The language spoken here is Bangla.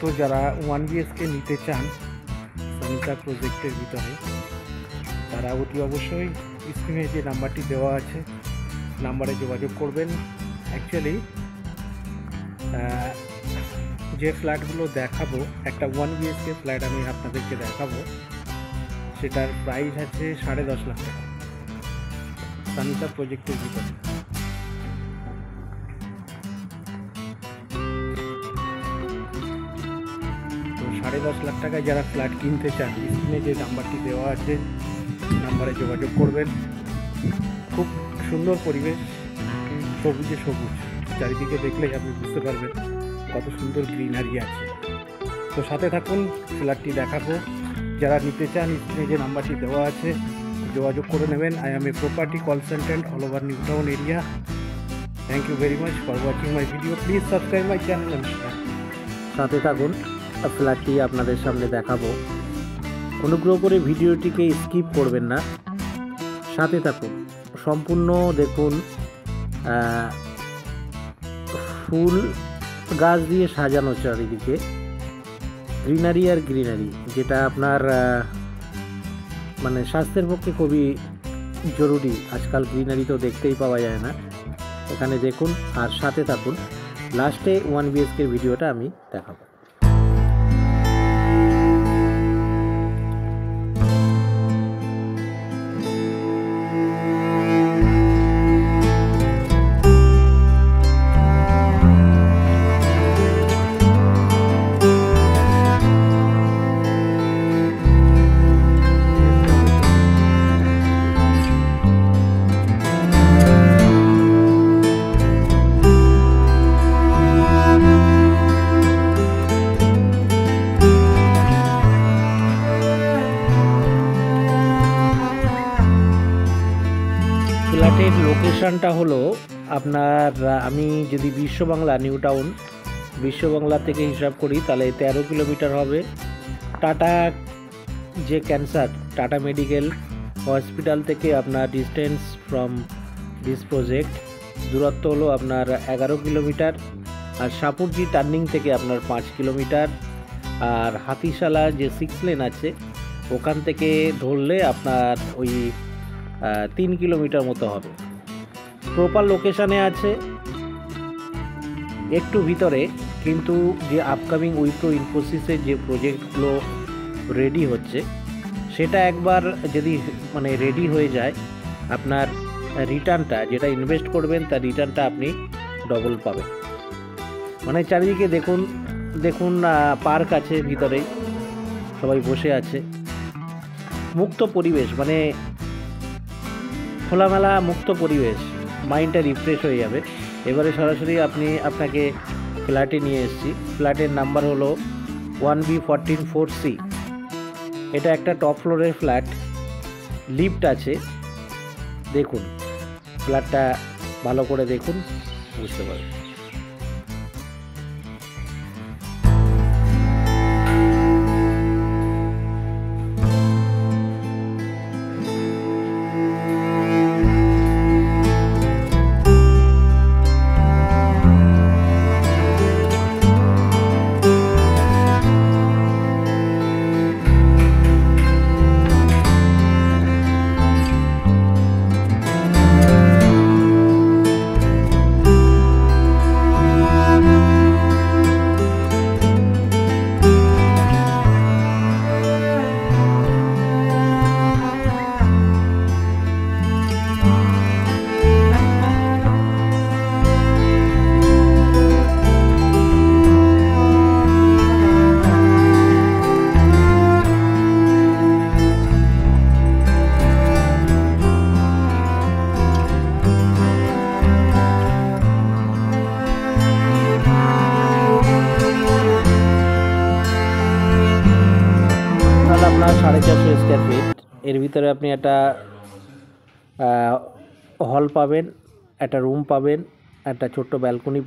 তো যারা 1 BHK নিতে চান সানিতা প্রজেক্টের ভিতরে, তারা অতি অবশ্যই স্ক্রিনে যে নাম্বারটি দেওয়া আছে নাম্বারে যোগাযোগ করবেন। অ্যাকচুয়ালি যে ফ্ল্যাটগুলো দেখাবো, একটা 1 BHK ফ্ল্যাট আমি আপনাদেরকে দেখাবো, সেটার প্রাইস আছে 10.5 লাখ টাকা সানিতা প্রজেক্টের ভিতরে। তো 10.5 লাখ টাকায় যারা ফ্ল্যাট কিনতে চান, স্ক্রিনে যে নাম্বারটি দেওয়া আছে নাম্বারে যোগাযোগ করবেন। খুব সুন্দর পরিবেশ, সবুজে সবুজ, চারিদিকে দেখলেই আপনি বুঝতে পারবেন কত সুন্দর গ্রিনারি আছে। তো সাথে থাকুন, ফ্ল্যাটটি দেখাবো। যারা নিতে চান স্ক্রিনে যে নাম্বারটি দেওয়া আছে যোগাযোগ করে নেবেন। I am a property consultant all over New Town area. Thank you very much for watching my video. Please subscribe my channel and share. সাথে থাকুন, ফ্ল্যাটটি আপনাদের সামনে দেখাবো। অনুগ্রহ করে ভিডিওটিকে স্কিপ করবেন না, সাথে থাকুন, সম্পূর্ণ দেখুন। ফুল গাছ দিয়ে সাজানো চারিদিকে, গ্রিনারি আর গ্রিনারি, যেটা আপনার মানে স্বাস্থ্যের পক্ষে খুবই জরুরি। আজকাল গ্রিনারি তো দেখতেই পাওয়া যায় না। এখানে দেখুন আর সাথে থাকুন, লাস্টে 1 BHK ভিডিওটা আমি দেখাবো। ফ্ল্যাটের লোকেশানটা হলো আপনার, আমি যদি বিশ্ববাংলা নিউ টাউন বিশ্ববাংলা থেকে হিসাব করি তাহলে 13 কিলোমিটার হবে। টাটা যে ক্যান্সার টাটা মেডিকেল হসপিটাল থেকে আপনার ডিস্টেন্স ফ্রম দিস প্রজেক্ট দূরত্ব হলো আপনার 11 কিলোমিটার। আর সাপুরজি টার্নিং থেকে আপনার 5 কিলোমিটার। আর হাতিশালা যে 6 লেন আছে ওখান থেকে ধরলে আপনার ওই 3 কিলোমিটার মতো হবে। প্রপার লোকেশানে আছে একটু ভিতরে, কিন্তু যে আপকামিং উইপ্রো ইনফোসিসের যে প্রজেক্টগুলো রেডি হচ্ছে সেটা একবার যদি মানে রেডি হয়ে যায়, আপনার রিটার্নটা যেটা ইনভেস্ট করবেন তার রিটার্নটা আপনি ডবল পাবেন। মানে চারিদিকে দেখুন দেখুন পার্ক আছে ভিতরে, সবাই বসে আছে, মুক্ত পরিবেশ, মানে খোলামেলা মুক্ত পরিবেশ, মাইন্ডটা রিফ্রেশ হয়ে যাবে। এবারে সরাসরি আপনাকে ফ্ল্যাটে নিয়ে এসেছি। ফ্ল্যাটের নাম্বার হলো 1B144C। এটা একটা টপ ফ্লোরের ফ্ল্যাট, লিফট আছে। দেখুন ফ্ল্যাটটা ভালো করে দেখুন, বুঝতে পারবেন। আপনার 450 স্কোয়ার ফিট, এর ভিতরে আপনি একটা হল পাবেন, একটা রুম পাবেন, একটা ছোট্ট ব্যালকনি